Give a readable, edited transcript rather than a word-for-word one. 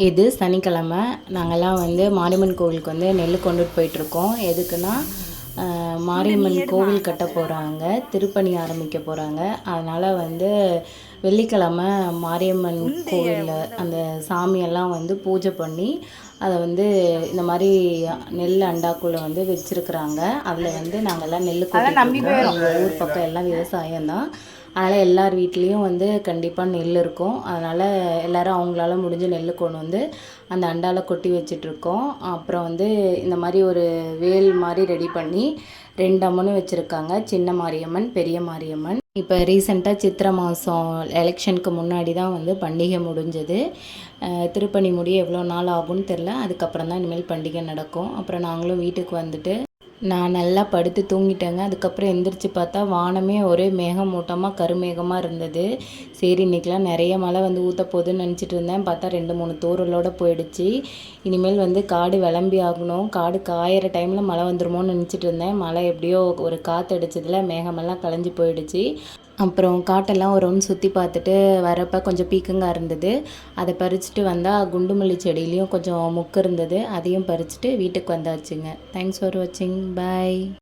இது சனிக்கிழமை நாங்கள்லாம் வந்து மாரியம்மன் கோவிலுக்கு வந்து நெல் கொண்டுட்டு போயிட்டுருக்கோம். எதுக்குன்னா மாரியம்மன் கோவில் கட்ட போகிறாங்க, திருப்பணி ஆரம்பிக்க போகிறாங்க. அதனால் வந்து வெள்ளிக்கிழமை மாரியம்மன் கோவிலில் அந்த சாமியெல்லாம் வந்து பூஜை பண்ணி அதை வந்து இந்த மாதிரி நெல் அண்டாக்குள்ளே வந்து வச்சுருக்குறாங்க. அதில் வந்து நாங்கள்லாம் நெல் கொட்டிட்டுருக்கோம். எங்கள் ஊர் பக்கம் எல்லாம் விவசாயம்தான். அதனால் எல்லார் வீட்லேயும் வந்து கண்டிப்பாக நெல் இருக்கும். அதனால் எல்லோரும் அவங்களால முடிஞ்ச நெல் கொண்டு வந்து அந்த அண்டாவில் கொட்டி வச்சிட்ருக்கோம். அப்புறம் வந்து இந்த மாதிரி ஒரு வேல் மாதிரி ரெடி பண்ணி 2 அம்மனும் வச்சுருக்காங்க, சின்ன மாரியம்மன், பெரிய மாரியம்மன். இப்போ ரீசெண்டாக சித்திரை மாதம் எலெக்ஷனுக்கு முன்னாடி தான் வந்து பண்டிகை முடிஞ்சது. திருப்பணி முடிய எவ்வளோ நாள் ஆகும்னு தெரில. அதுக்கப்புறம் தான் இனிமேல் பண்டிகை நடக்கும். அப்புறம் நாங்களும் வீட்டுக்கு வந்துட்டு நான் நல்லா படுத்து தூங்கிட்டேங்க. அதுக்கப்புறம் எந்திரிச்சு பார்த்தா வானமே ஒரே மேகமூட்டமாக கருமேகமாக இருந்தது. சரி இன்றைக்கெலாம் நிறைய மழை வந்து ஊற்ற போகுதுன்னு நினச்சிட்டு இருந்தேன். பார்த்தா 2-3 தூறலோடு போயிடுச்சு. இனிமேல் வந்து காடு விளம்பி ஆகணும். காடு காயிற டைமில் மழை வந்துருமோன்னு நினச்சிட்டு இருந்தேன். மழை எப்படியோ ஒரு காற்று அடிச்சதில் மேகமெல்லாம் கலைஞ்சி போயிடுச்சு. அப்புறம் காட்டெல்லாம் ஒரு ரவுண்ட் சுற்றி பார்த்துட்டு வரப்போ கொஞ்சம் பீக்கங்காய் இருந்தது. அதை பறிச்சுட்டு வந்தால் குண்டுமல்லி செடியிலையும் கொஞ்சம் முக்கு இருந்தது. அதையும் பறிச்சுட்டு வீட்டுக்கு வந்தாச்சுங்க. தேங்க்ஸ் ஃபார் வாட்சிங். பாய்.